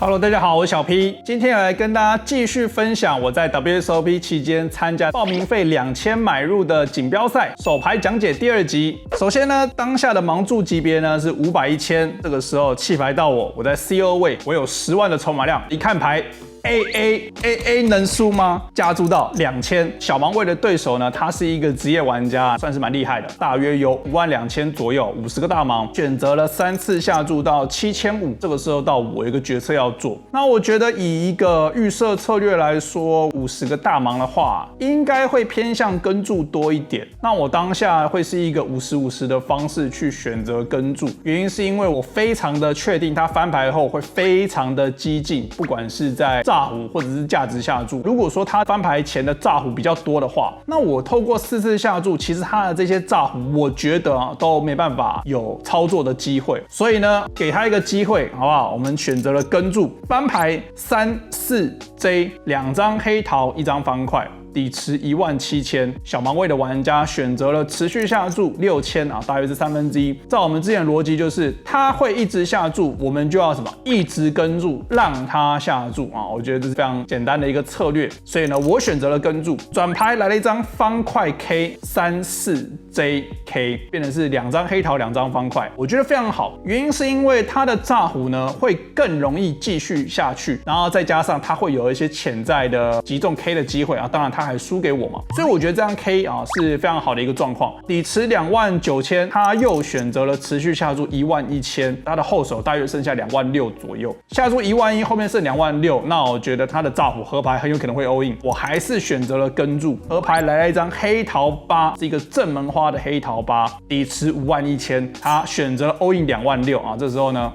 Hello， 大家好，我是小 P， 今天来跟大家继续分享我在 WSOP 期间参加报名费2000买入的锦标赛手牌讲解第2集。首先呢，当下的盲注级别呢是500、1000，这个时候弃牌到我在 CO 位，我有10万的筹码量，一看牌。AA 能输吗？加注到2000。小盲位的对手呢，他是一个职业玩家，算是蛮厉害的，大约有52000左右，50个大盲，选择了3次下注到7500。这个时候到我有一个决策要做。那我觉得以一个预设策略来说，50个大盲的话，应该会偏向跟注多一点。那我当下会是一个50-50的方式去选择跟注，原因是因为我非常的确定他翻牌后会非常的激进，不管是在炸胡或者是价值下注。如果说他翻牌前的炸胡比较多的话，那我透过4次下注，其实他的这些炸胡，我觉得都没办法有操作的机会。所以呢，给他一个机会，好不好？我们选择了跟注，翻牌3、4、J 2张黑桃，1张方块。底池17000，小盲位的玩家选择了持续下注6000啊，大约是1/3。照我们之前的逻辑，就是他会一直下注，我们就要什么？一直跟注，让他下注啊！我觉得这是非常简单的一个策略。所以呢，我选择了跟注。转牌来了一张方块 K 3、4 JK， 变成是2张黑桃2张方块，我觉得非常好。原因是因为他的炸胡呢会更容易继续下去，然后再加上他会有一些潜在的击中 K 的机会啊，当然他还输给我嘛，所以我觉得这样 K 啊是非常好的一个状况。底池29000，他又选择了持续下注11000，他的后手大约剩下26000左右，下注11000，后面剩26000，那我觉得他的炸胡合牌很有可能会 all in， 我还是选择了跟注。合牌来了一张黑桃8，是一个正门花的黑桃8，底池51000，他选择了 all in 26000啊，这时候呢。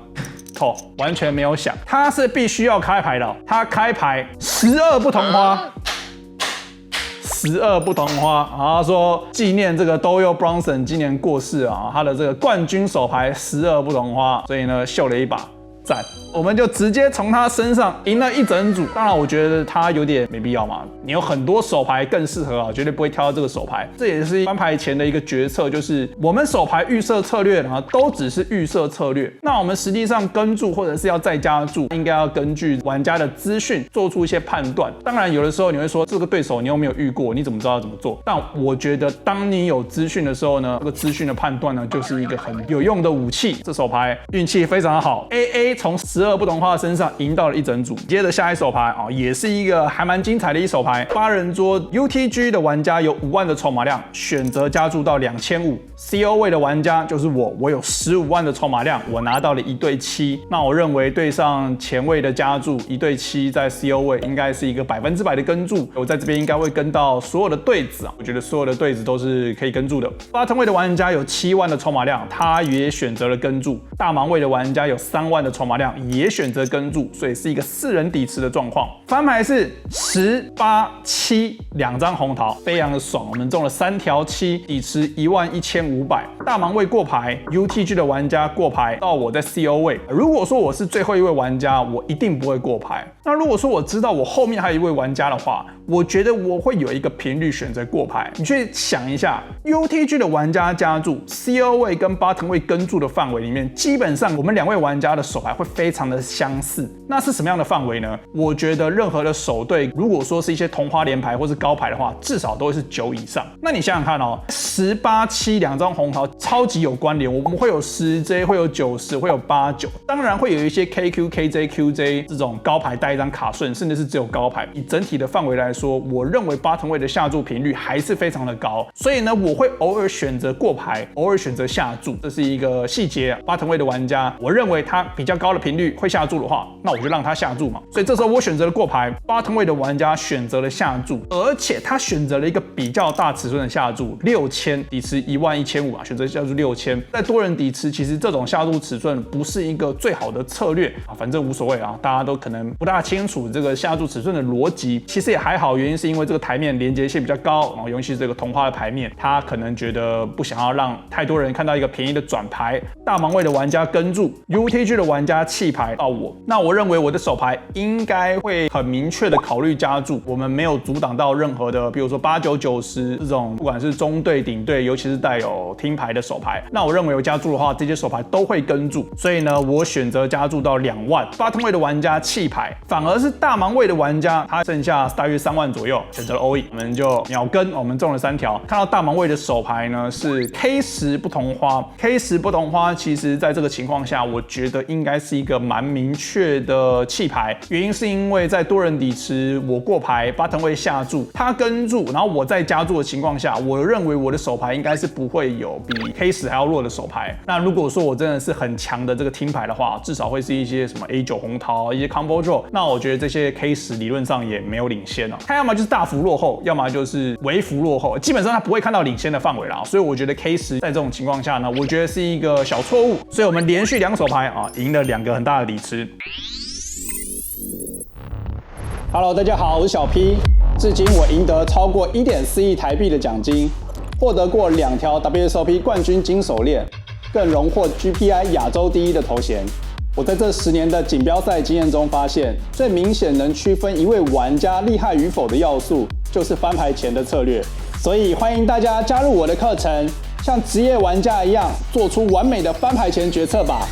完全没有想，他是必须要开牌的，他开牌12不同花。12不同花，然后说纪念这个 Doyle Brunson 今年过世啊，他的这个冠军手牌12不同花，所以呢秀了一把，赞。我们就直接从他身上赢了一整组。当然，我觉得他有点没必要嘛。你有很多手牌更适合啊，绝对不会挑到这个手牌。这也是翻牌前的一个决策，就是我们手牌预设策略啊，都只是预设策略。那我们实际上跟注或者是要再加注，应该要根据玩家的资讯做出一些判断。当然，有的时候你会说这个对手你又没有遇过，你怎么知道要怎么做？但我觉得当你有资讯的时候呢，这个资讯的判断呢，就是一个很有用的武器。这手牌运气非常好 ，AA 从12不同花身上赢到了一整组。接着下一手牌啊，也是一个还蛮精彩的一手牌。8人桌 UTG 的玩家有5万的筹码量，选择加注到2500。CO 位的玩家就是我有15万的筹码量，我拿到了1对7。那我认为对上前位的加注1对7，在 CO 位应该是一个100%的跟注。我在这边应该会跟到所有的对子啊，我觉得所有的对子都是可以跟注的。bottom 位的玩家有7万的筹码量，他也选择了跟注。大盲位的玩家有3万的筹码量，也选择跟注，所以是一个4人底池的状况。翻牌是10、8、7， 2张红桃，非常的爽。我们中了3条7，底池11500。大盲位过牌 ，UTG 的玩家过牌，到我在 CO 位。如果说我是最后一位玩家，我一定不会过牌。那如果说我知道我后面还有一位玩家的话，我觉得我会有一个频率选择过牌。你去想一下 ，UTG 的玩家加注 CO 位跟 bottom 位跟注的范围里面，基本上我们2位玩家的手牌会非常的相似。那是什么样的范围呢？我觉得任何的手对，如果说是一些同花连牌或是高牌的话，至少都会是9以上。那你想想看哦，10、8、7 2张红桃超级有关联，我们会有10J， 会有90，会有89，当然会有一些 KQ、KJ、QJ 这种高牌带一张卡顺，甚至是只有高牌。以整体的范围来说，我认为 bottom 位的下注频率还是非常的高，所以呢，我会偶尔选择过牌，偶尔选择下注，这是一个细节。bottom 位的玩家，我认为他比较高的频率会下注的话，那我就让他下注嘛。所以这时候我选择了过牌 ，bottom 位的玩家选择了下注，而且他选择了一个比较大尺寸的下注，6000，底池11500啊，选择下注6000。在多人底池，其实这种下注尺寸不是一个最好的策略啊，反正无所谓啊，大家都可能不大清楚这个下注尺寸的逻辑。其实也还好，原因是因为这个台面连接性比较高，然后尤其是这个同花的牌面，他可能觉得不想要让太多人看到一个便宜的转牌。大盲位的玩家跟注 ，UTG 的玩家家弃牌到我，那我认为我的手牌应该会很明确的考虑加注，我们没有阻挡到任何的，比如说8、9、90这种不管是中队、顶队，尤其是带有听牌的手牌，那我认为有加注的话，这些手牌都会跟注，所以呢，我选择加注到2万。bottom 位的玩家弃牌，反而是大盲位的玩家，他剩下大约3万左右，选择了 all in， 我们就秒跟，我们中了3条。看到大盲位的手牌呢是 K10不同花 ，K10不同花，其实在这个情况下，我觉得应该是一个蛮明确的弃牌，原因是因为在多人底池我过牌 bottom 位下注，他跟注，然后我在加注的情况下，我认为我的手牌应该是不会有比 K10还要弱的手牌。那如果说我真的是很强的这个听牌的话，至少会是一些什么 A9 红桃，一些 combo draw， 那我觉得这些 K10理论上也没有领先哦，它要么就是大幅落后，要么就是微幅落后，基本上它不会看到领先的范围啦。所以我觉得 K10在这种情况下呢，我觉得是一个小错误，所以我们连续2手牌啊，赢了2个很大的底池。Hello， 大家好，我是小 P。至今我赢得超过1.4亿台币的奖金，获得过2条 WSOP 冠军金手链，更荣获 GPI 亚洲第1的头衔。我在这10年的锦标赛经验中发现，最明显能区分一位玩家厉害与否的要素，就是翻牌前的策略。所以欢迎大家加入我的课程，像职业玩家一样，做出完美的翻牌前决策吧。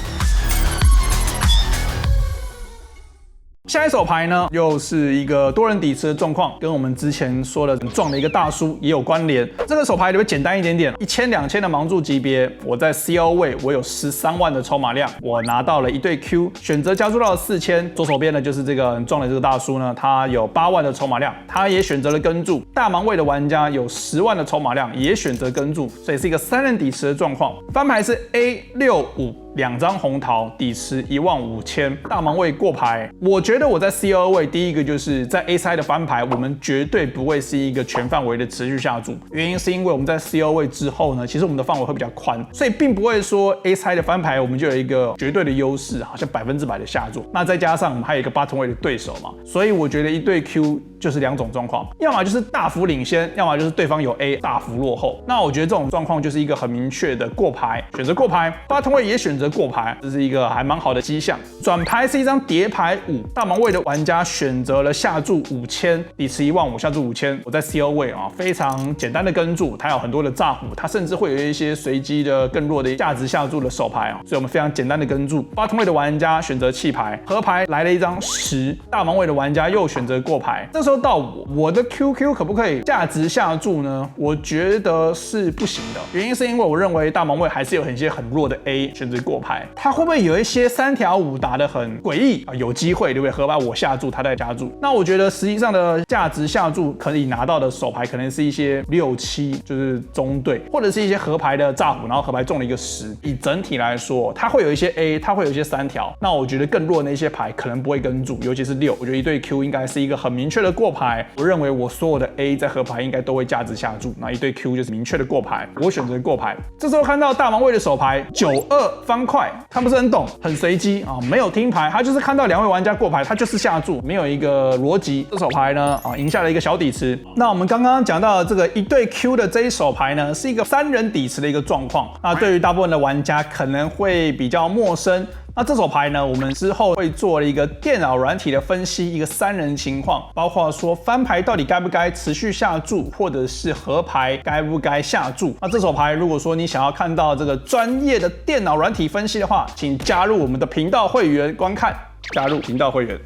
下一手牌呢，又是一个多人底池的状况，跟我们之前说的很壮的一个大叔也有关联。这个手牌比较简单一点点，1000、2000的盲注级别，我在 CO 位，我有13万的筹码量，我拿到了一对 Q， 选择加注到了4000。左手边呢就是这个很壮的这个大叔呢，他有8万的筹码量，他也选择了跟注。大盲位的玩家有10万的筹码量，也选择跟注，所以是一个3人底池的状况。翻牌是 A65。2张红桃，底池15000，大盲位过牌。我觉得我在 CO 位，第一个就是在 A 赛的翻牌，我们绝对不会是一个全范围的持续下注，原因是因为我们在 CO 位之后呢，其实我们的范围会比较宽，所以并不会说 A 赛的翻牌我们就有一个绝对的优势，好像100%的下注。那再加上我们还有一个 bottom 位的对手嘛，所以我觉得一对 Q 就是2种状况，要么就是大幅领先，要么就是对方有 A 大幅落后。那我觉得这种状况就是一个很明确的过牌，选择过牌 ，bottom 位也选择过牌，这是一个还蛮好的迹象。转牌是一张叠牌5，大盲位的玩家选择了下注5000，底池15000，下注5000。我在 CO 位啊，非常简单的跟注，它有很多的炸胡，它甚至会有一些随机的更弱的价值下注的手牌啊，所以我们非常简单的跟注。bottom 位的玩家选择弃牌，合牌来了一张10，大盲位的玩家又选择过牌。这时候到我的 QQ 可不可以价值下注呢？我觉得是不行的，原因是因为我认为大盲位还是有一些很弱的 A 选择过牌。他会不会有一些3条5打得很诡异啊？有机会对不对？合牌我下注，他在加注。那我觉得实际上的价值下注可以拿到的手牌，可能是一些6、7，就是中队，或者是一些合牌的炸胡，然后合牌中了一个10。以整体来说，它会有一些 A， 它会有一些3条。那我觉得更弱的那些牌可能不会跟注，尤其是6。我觉得一对 Q 应该是一个很明确的过牌。我认为我所有的 A 在合牌应该都会价值下注，那一对 Q 就是明确的过牌。我选择过牌。这时候看到大盲位的手牌92方块。他不是很懂，很随机啊，没有听牌，他就是看到2位玩家过牌，他就是下注，没有一个逻辑。这手牌呢，赢下了一个小底池。那我们刚刚讲到的这个一对 Q 的这一手牌呢，是一个3人底池的一个状况。那对于大部分的玩家可能会比较陌生。那这手牌呢，我们之后会做了一个电脑软体的分析，一个3人情况，包括说翻牌到底该不该持续下注，或者是合牌该不该下注。那这手牌如果说你想要看到这个专业的电脑软体分析的话，请加入我们的频道会员观看，加入频道会员。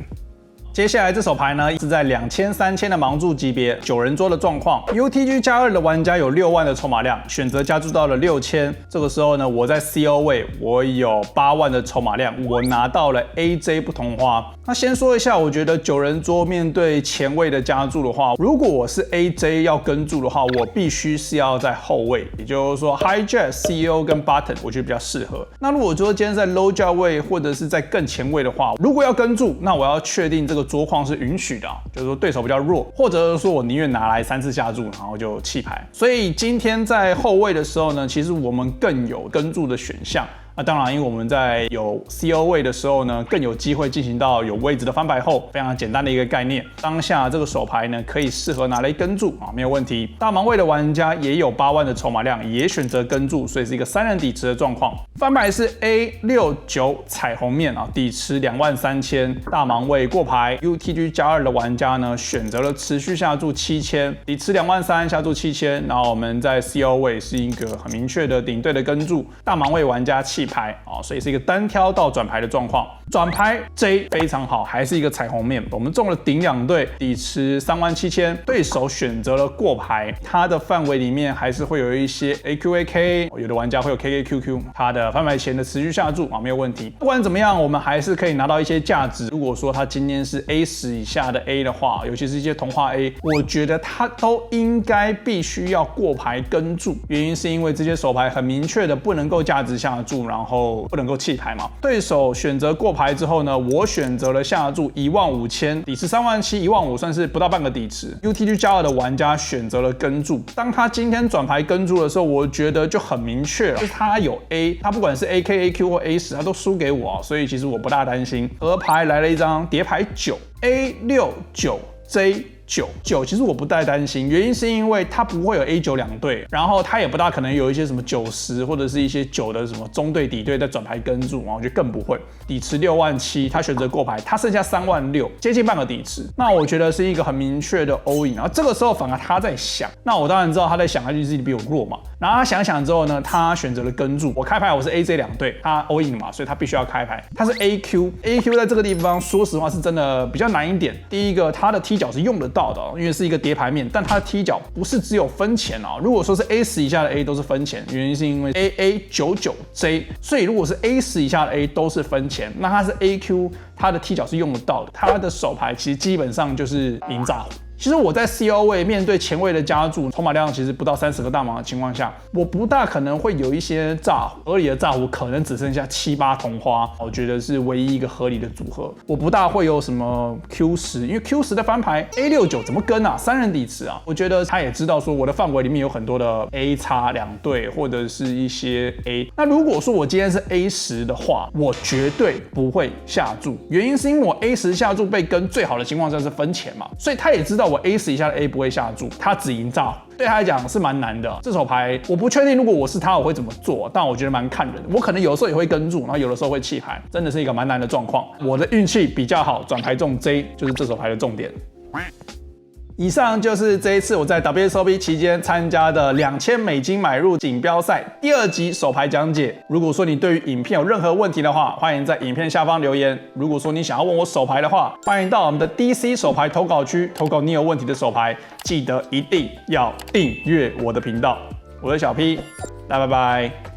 接下来这手牌呢是在2000、3000的盲注级别9人桌的状况 ，UTG 加2的玩家有6万的筹码量，选择加注到了6000。这个时候呢，我在 CO 位，我有8万的筹码量，我拿到了 AJ 不同花。那先说一下，我觉得9人桌面对前位的加注的话，如果我是 AJ 要跟注的话，我必须是要在后位，也就是说 Hijack、CO 跟 Button 我觉得比较适合。那如果说今天在 low 价位或者是在更前位的话，如果要跟注，那我要确定这个桌况是允许的，就是说对手比较弱，或者是说我宁愿拿来3次下注，然后就弃牌。所以今天在后位的时候呢，其实我们更有跟注的选项。那当然，因为我们在有 CO 位的时候呢，更有机会进行到有位置的翻牌后，非常简单的一个概念。当下这个手牌呢，可以适合拿来跟注啊，没有问题。大盲位的玩家也有8万的筹码量，也选择跟注，所以是一个3人底池的状况。翻牌是 A69彩虹面啊，底池23000，大盲位过牌 UTG+2的玩家呢，选择了持续下注7000，底池23000下注7000，然后我们在 CO 位是一个很明确的顶对的跟注，大盲位玩家弃牌啊，所以是一个单挑到转牌的状况。转牌 J 非常好，还是一个彩虹面，我们中了顶2对，底池37000，对手选择了过牌，它的范围里面还是会有一些 AQAK， 有的玩家会有 KKQQ， 它的翻牌前的持续下注啊，没有问题。不管怎么样，我们还是可以拿到一些价值。如果说它今天是 A10以下的 A 的话，尤其是一些同化 A， 我觉得它都应该必须要过牌跟注，原因是因为这些手牌很明确的不能够价值下注，然后不能够弃牌嘛。对手选择过牌之后呢，我选择了下注15000，底池37000，15000算是不到半个底池。UTG+2的玩家选择了跟注，当他今天转牌跟注的时候，我觉得就很明确了，就是他有 A， 他不管是 AK、AQ 或 A10， 他都输给我啊，所以其实我不大担心。合牌来了一张叠牌9，A69J9，其实我不太担心，原因是因为它不会有 A9 2对，然后它也不大可能有一些什么90或者是一些9的什么中对底对在转牌跟注，我觉得更不会。底池67000，他选择过牌，他剩下36000，接近半个底池，那我觉得是一个很明确的 all in。然后这个时候反而他在想，那我当然知道他在想，他就自己比我弱嘛。然后他想想之后呢，他选择了跟注，我开牌我是 AJ 2对，他 all in 嘛，所以他必须要开牌。他是 AQ 在这个地方说实话是真的比较难一点。第一个，他的踢脚是用得到的，因为是一个叠牌面，但它的踢脚不是只有分钱啊。如果说是 A10以下的 A 都是分钱，原因是因为 AA99J， 所以如果是 A10以下的 A 都是分钱，那它是 AQ， 它的踢脚是用得到的，它的手牌其实基本上就是赢炸胡。其实我在 CO 位面对前位的加注，筹码量其实不到30个大盲的情况下，我不大可能会有一些炸胡，合理的炸胡可能只剩下7、8同花，我觉得是唯一一个合理的组合。我不大会有什么 Q10， 因为 Q10的翻牌 A69怎么跟啊？3人底池啊，我觉得他也知道说我的范围里面有很多的 A 叉2对，或者是一些 A。那如果说我今天是 A10的话，我绝对不会下注，原因是因为我 A10下注被跟最好的情况下是分钱嘛，所以他也知道我 A10以下的 A 不会下注，他只赢炸胡，对他来讲是蛮难的。这手牌我不确定，如果我是他，我会怎么做，但我觉得蛮看人的。我可能有的时候也会跟注，然后有的时候会弃牌，真的是一个蛮难的状况。我的运气比较好，转牌中 J 就是这手牌的重点。以上就是这一次我在 WSOP 期间参加的$2000买入锦标赛第2集手牌讲解。如果说你对于影片有任何问题的话，欢迎在影片下方留言。如果说你想要问我手牌的话，欢迎到我们的 DC 手牌投稿区投稿你有问题的手牌，记得一定要订阅我的频道。我是小 P，大家拜拜。